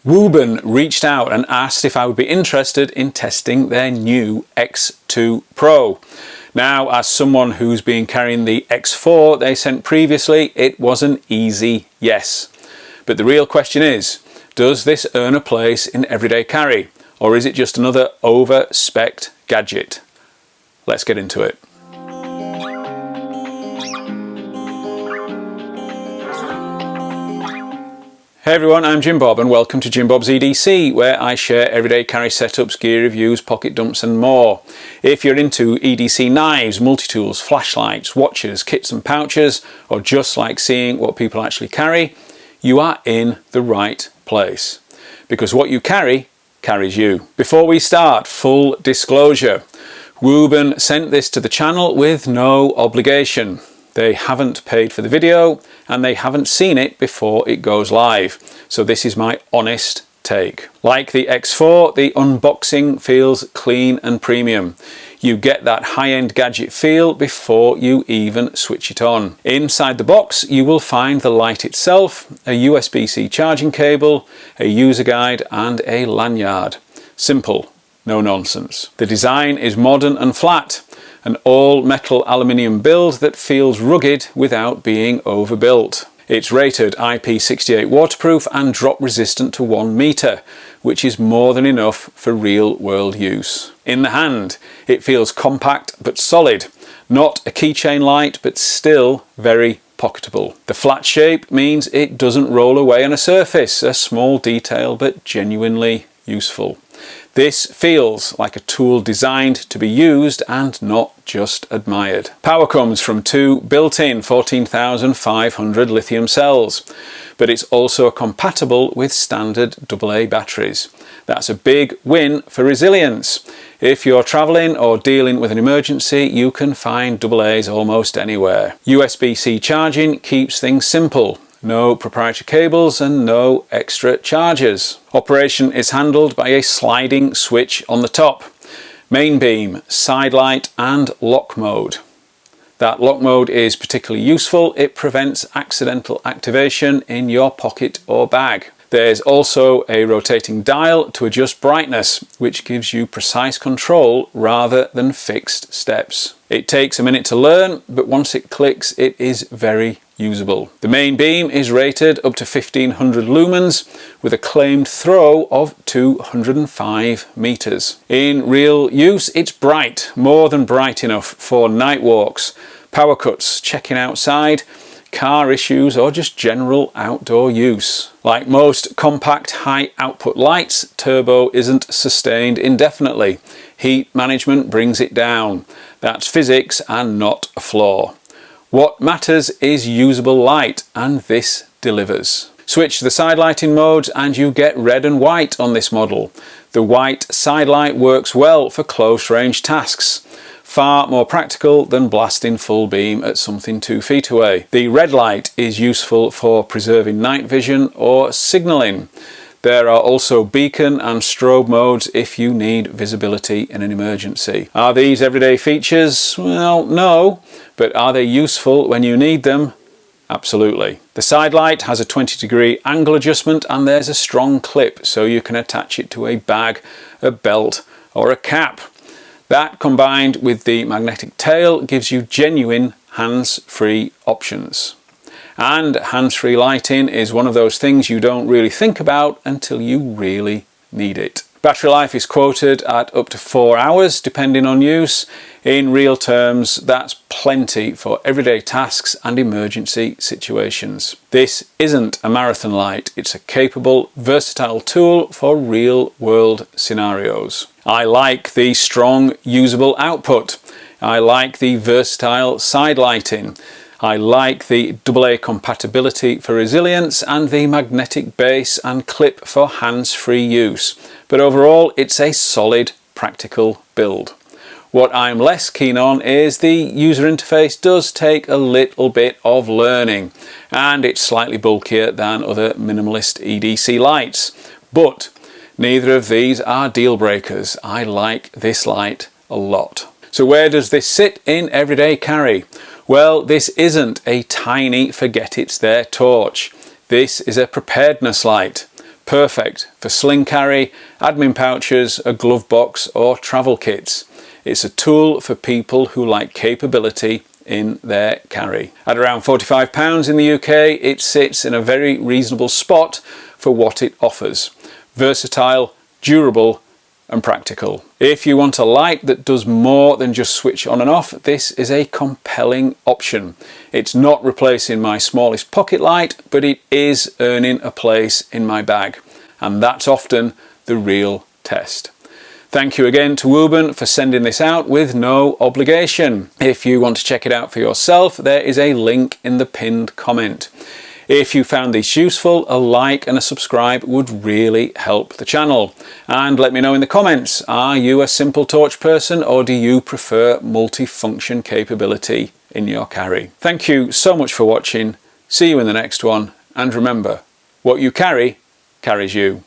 Wuben reached out and asked if I would be interested in testing their new X2 Pro. Now, as someone who's been carrying the X4 they sent previously, it was an easy yes. But the real question is, does this earn a place in everyday carry, or is it just another over-spec'd gadget? Let's get into it. Hey everyone, I'm Jim Bob and welcome to Jim Bob's EDC, where I share everyday carry setups, gear reviews, pocket dumps and more. If you're into EDC knives, multi-tools, flashlights, watches, kits and pouches, or just like seeing what people actually carry, you are in the right place. Because what you carry, carries you. Before we start, full disclosure. Wuben sent this to the channel with no obligation. They haven't paid for the video and they haven't seen it before it goes live. So this is my honest take. Like the X4, the unboxing feels clean and premium. You get that high-end gadget feel before you even switch it on. Inside the box, you will find the light itself, a USB-C charging cable, a user guide and a lanyard. Simple, no nonsense. The design is modern and flat. An all-metal aluminium build that feels rugged without being overbuilt. It's rated IP68 waterproof and drop resistant to 1 meter, which is more than enough for real-world use. In the hand, it feels compact but solid, not a keychain light but still very pocketable. The flat shape means it doesn't roll away on a surface, a small detail but genuinely useful. This feels like a tool designed to be used and not just admired. Power comes from two built-in 14,500 lithium cells, but it's also compatible with standard AA batteries. That's a big win for resilience. If you're traveling or dealing with an emergency, you can find AA's almost anywhere. USB-C charging keeps things simple. No proprietary cables and no extra chargers. Operation is handled by a sliding switch on the top. Main beam, side light and lock mode. That lock mode is particularly useful. It prevents accidental activation in your pocket or bag. There's also a rotating dial to adjust brightness, which gives you precise control rather than fixed steps. It takes a minute to learn, but once it clicks, it is very usable. The main beam is rated up to 1500 lumens with a claimed throw of 205 meters. In real use, it's bright, more than bright enough for night walks, power cuts, checking outside, car issues or just general outdoor use. Like most compact high output lights, turbo isn't sustained indefinitely. Heat management brings it down. That's physics and not a flaw. What matters is usable light, and this delivers. Switch to the side lighting modes and you get red and white on this model. The white side light works well for close range tasks. Far more practical than blasting full beam at something 2 feet away. The red light is useful for preserving night vision or signalling. There are also beacon and strobe modes if you need visibility in an emergency. Are these everyday features? Well, no, but are they useful when you need them? Absolutely. The side light has a 20-degree angle adjustment and there's a strong clip so you can attach it to a bag, a belt or a cap. That combined with the magnetic tail gives you genuine hands-free options. And hands-free lighting is one of those things you don't really think about until you really need it. Battery life is quoted at up to 4 hours depending on use. In real terms, that's plenty for everyday tasks and emergency situations. This isn't a marathon light, it's a capable, versatile tool for real-world scenarios. I like the strong, usable output. I like the versatile side lighting. I like the AA compatibility for resilience and the magnetic base and clip for hands-free use. But overall, it's a solid, practical build. What I'm less keen on is the user interface does take a little bit of learning, and it's slightly bulkier than other minimalist EDC lights. But neither of these are deal breakers. I like this light a lot. So where does this sit in everyday carry? Well, this isn't a tiny forget it's there torch. This is a preparedness light. perfect for sling carry, admin pouches, a glove box or travel kits. It's a tool for people who like capability in their carry. At around £45 in the UK, it sits in a very reasonable spot for what it offers. Versatile, durable and practical. If you want a light that does more than just switch on and off, this is a compelling option. It's not replacing my smallest pocket light, but it is earning a place in my bag. And that's often the real test. Thank you again to Wuben for sending this out with no obligation. If you want to check it out for yourself, there is a link in the pinned comment. If you found this useful, a like and a subscribe would really help the channel. And let me know in the comments, are you a simple torch person or do you prefer multi-function capability in your carry? Thank you so much for watching. See you in the next one. And remember, what you carry carries you.